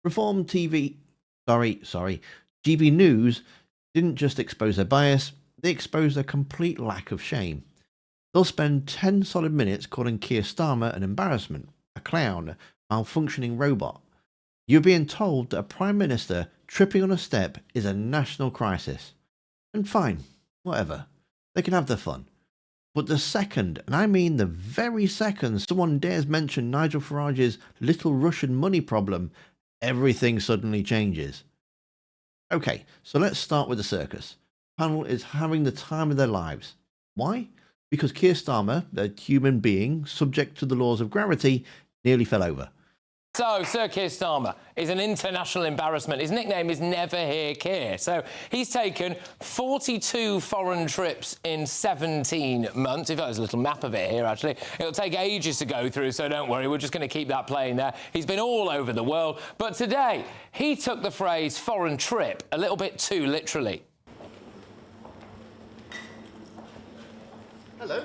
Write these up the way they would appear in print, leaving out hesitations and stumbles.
Reform TV, GB News didn't just expose their bias, they exposed their complete lack of shame. They'll spend 10 solid minutes calling Keir Starmer an embarrassment, a clown, a malfunctioning robot. You're being told that a Prime Minister tripping on a step is a national crisis. And fine, whatever. They can have their fun. But the second, and I mean the very second, someone dares mention Nigel Farage's little Russian money problem, everything suddenly changes. Okay, so let's start with the circus. The panel is having the time of their lives. Why? Because Keir Starmer, a human being subject to the laws of gravity, nearly fell over. So, Sir Keir Starmer is an international embarrassment. His nickname is Never Hear Keir. So, he's taken 42 foreign trips in 17 months. In fact, there's a little map of it here, actually. It'll take ages to go through, so don't worry. We're just going to keep that playing there. He's been all over the world. But today, he took the phrase foreign trip a little bit too literally. Hello.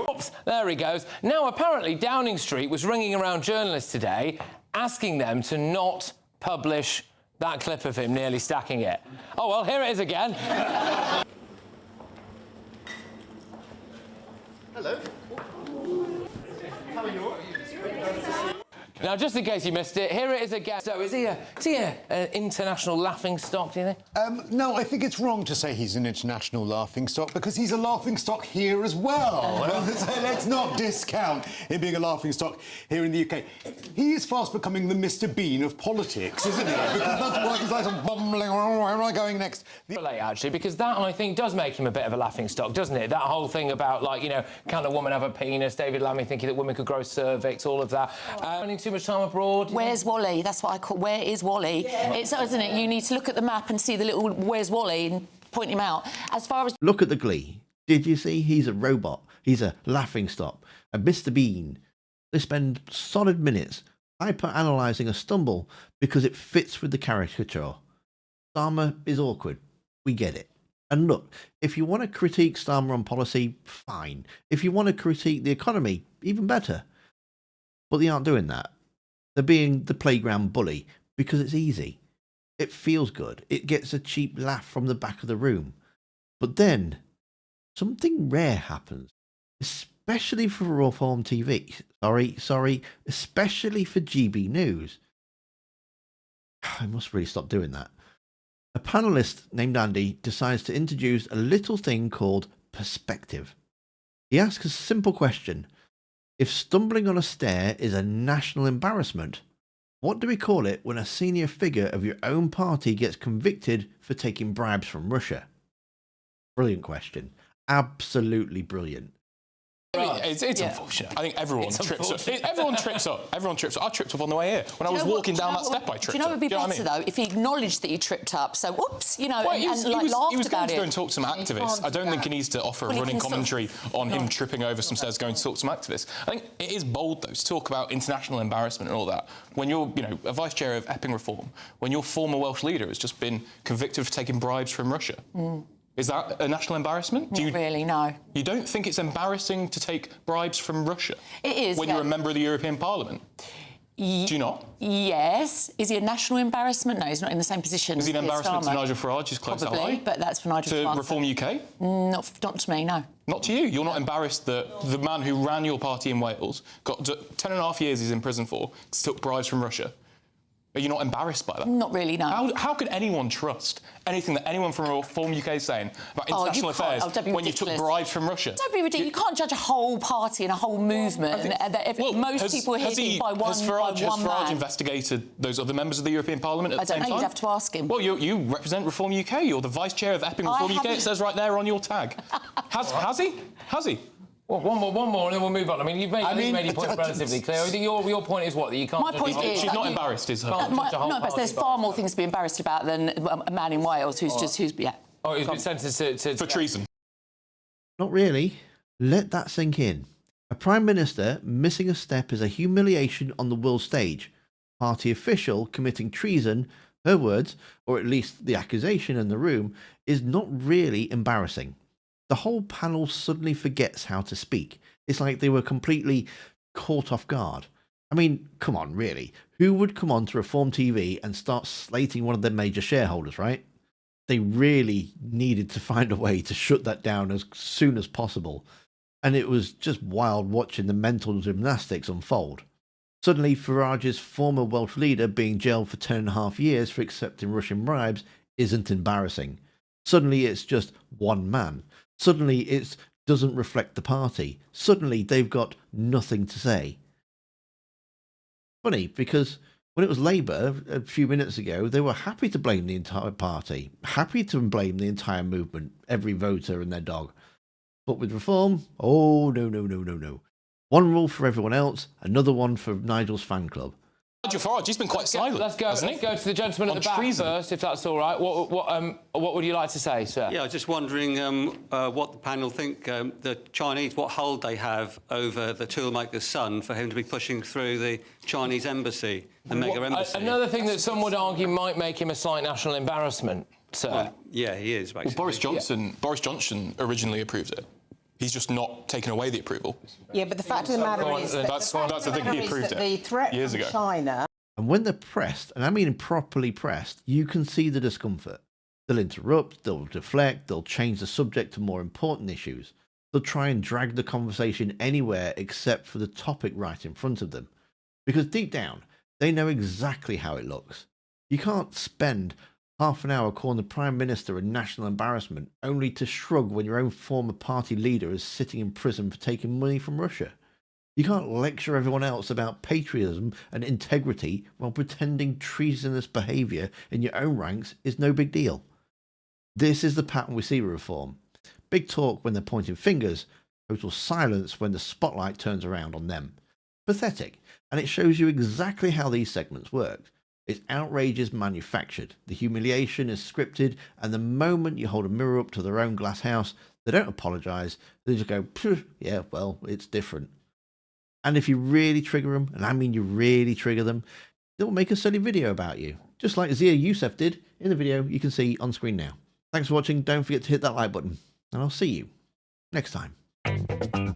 Oops, there he goes. Now, apparently, Downing Street was ringing around journalists today, asking them to not publish that clip of him nearly stacking it. Oh, well, here it is again. Hello. How are you? Now, just in case you missed it, here it is again. So, is he an international laughingstock, do you think? No, I think it's wrong to say he's an international laughingstock because he's a laughingstock here as well. So let's not discount him being a laughingstock here in the UK. He is fast becoming the Mr. Bean of politics, isn't he? Because that's why he's like bumbling, where am I going next? Relate, actually, because that, I think, does make him a bit of a laughingstock, doesn't it? That whole thing about, like, you know, can a woman have a penis? David Lammy thinking that women could grow cervix, all of that. Spending too much time abroad. Where's Wally? That's what I call. Where is Wally? Yeah. It's, isn't it? You need to look at the map and see the little "Where's Wally" and point him out. As far as look at the glee. Did you see? He's a robot. He's a laughingstock. A Mr. Bean. They spend solid minutes hyper-analysing a stumble because it fits with the caricature. Starmer is awkward. We get it. And look, if you want to critique Starmer on policy, fine. If you want to critique the economy, even better. But they aren't doing that. They're being the playground bully because it's easy. It feels good. It gets a cheap laugh from the back of the room. But then, something rare happens, especially for Reform TV. Especially for GB News. I must really stop doing that. A panellist named Andy decides to introduce a little thing called perspective. He asks a simple question. If stumbling on a stair is a national embarrassment, what do we call it when a senior figure of your own party gets convicted for taking bribes from Russia? Brilliant question. Absolutely brilliant. It's unfortunate. I think everyone trips up. Everyone trips up. Everyone trips up. I tripped up on the way here. When I was walking down that step, I tripped up. Do you know what would be better, though, if he acknowledged that he tripped up? So, whoops, you know, he was laughed going about to it. go and talk to some activists. I don't think he needs to offer a running commentary on him tripping over some stairs going to talk to some activists. I think it is bold, though, to talk about international embarrassment and all that. When you're, you know, a vice chair of Epping Reform, when your former Welsh leader has just been convicted for taking bribes from Russia. Is that a national embarrassment? Not really, no. You don't think it's embarrassing to take bribes from Russia? It is, when you're a member of the European Parliament? Do you not? Yes. Is he a national embarrassment? No, he's not in the same position. Is he an embarrassment to Nigel Farage, his close ally? Probably, but that's for Nigel Farage. To Reform UK? Not to me, no. Not to you? You're not embarrassed that the man who ran your party in Wales, got 10.5 years he's in prison for, took bribes from Russia? Are you not embarrassed by that? Not really, no. How could anyone trust anything that anyone from Reform UK is saying about international affairs when you took bribes from Russia? Don't be ridiculous. You can't judge a whole party and a whole movement. Most people are hitting by one Has Farage investigated those other members of the European Parliament at the same time? I don't know. You'd have to ask him. Well, you represent Reform UK. You're the vice chair of Epping Reform UK. It says right there on your tag. Has he? Has he? Well, one more, and then we'll move on. I mean, you've made your point relatively clear. I think your point is what? That you can't... My point is... She's not embarrassed, is her? No, there's far more things to be embarrassed about than a man in Wales who's yeah. Oh, he's been sentenced to... For treason. Not really. Let that sink in. A Prime Minister missing a step is a humiliation on the world stage. Party official committing treason, her words, or at least the accusation in the room, is not really embarrassing. The whole panel suddenly forgets how to speak. It's like they were completely caught off guard. I mean, come on, really. Who would come on to Reform TV and start slating one of their major shareholders, right? They really needed to find a way to shut that down as soon as possible. And it was just wild watching the mental gymnastics unfold. Suddenly, Farage's former Welsh leader being jailed for 10.5 years for accepting Russian bribes isn't embarrassing. Suddenly, it's just one man. Suddenly, it doesn't reflect the party. Suddenly, they've got nothing to say. Funny, because when it was Labour a few minutes ago, they were happy to blame the entire party, happy to blame the entire movement, every voter and their dog. But with Reform, oh, no, no, no, no, no. One rule for everyone else, another one for Nigel's fan club. Nigel Farage, he's been quite silent. Let's go to the gentleman at the back treason. first, if that's all right. What would you like to say, sir? Yeah, just wondering what the panel think the Chinese, what hold they have over the toolmaker's son for him to be pushing through the Chinese embassy, the mega embassy. Another thing that some would argue might make him a slight national embarrassment, sir. Well, yeah, he is, basically. Well, Boris Johnson originally approved it. He's just not taken away the approval. Yeah, but the fact of the matter is that's the thing, he approved the threat years from ago. China. And when they're pressed, and I mean properly pressed, you can see the discomfort. They'll interrupt, they'll deflect, they'll change the subject to more important issues. They'll try and drag the conversation anywhere except for the topic right in front of them. Because deep down, they know exactly how it looks. You can't spend half an hour calling the Prime Minister a national embarrassment, only to shrug when your own former party leader is sitting in prison for taking money from Russia. You can't lecture everyone else about patriotism and integrity while pretending treasonous behaviour in your own ranks is no big deal. This is the pattern we see with Reform. Big talk when they're pointing fingers, total silence when the spotlight turns around on them. Pathetic, and it shows you exactly how these segments work. Its outrage is manufactured, the humiliation is scripted, and the moment you hold a mirror up to their own glass house, they don't apologise, they just go, yeah, well, it's different. And if you really trigger them, and I mean you really trigger them, they'll make a silly video about you, just like Zia Youssef did in the video you can see on screen now. Thanks for watching, don't forget to hit that like button, and I'll see you next time.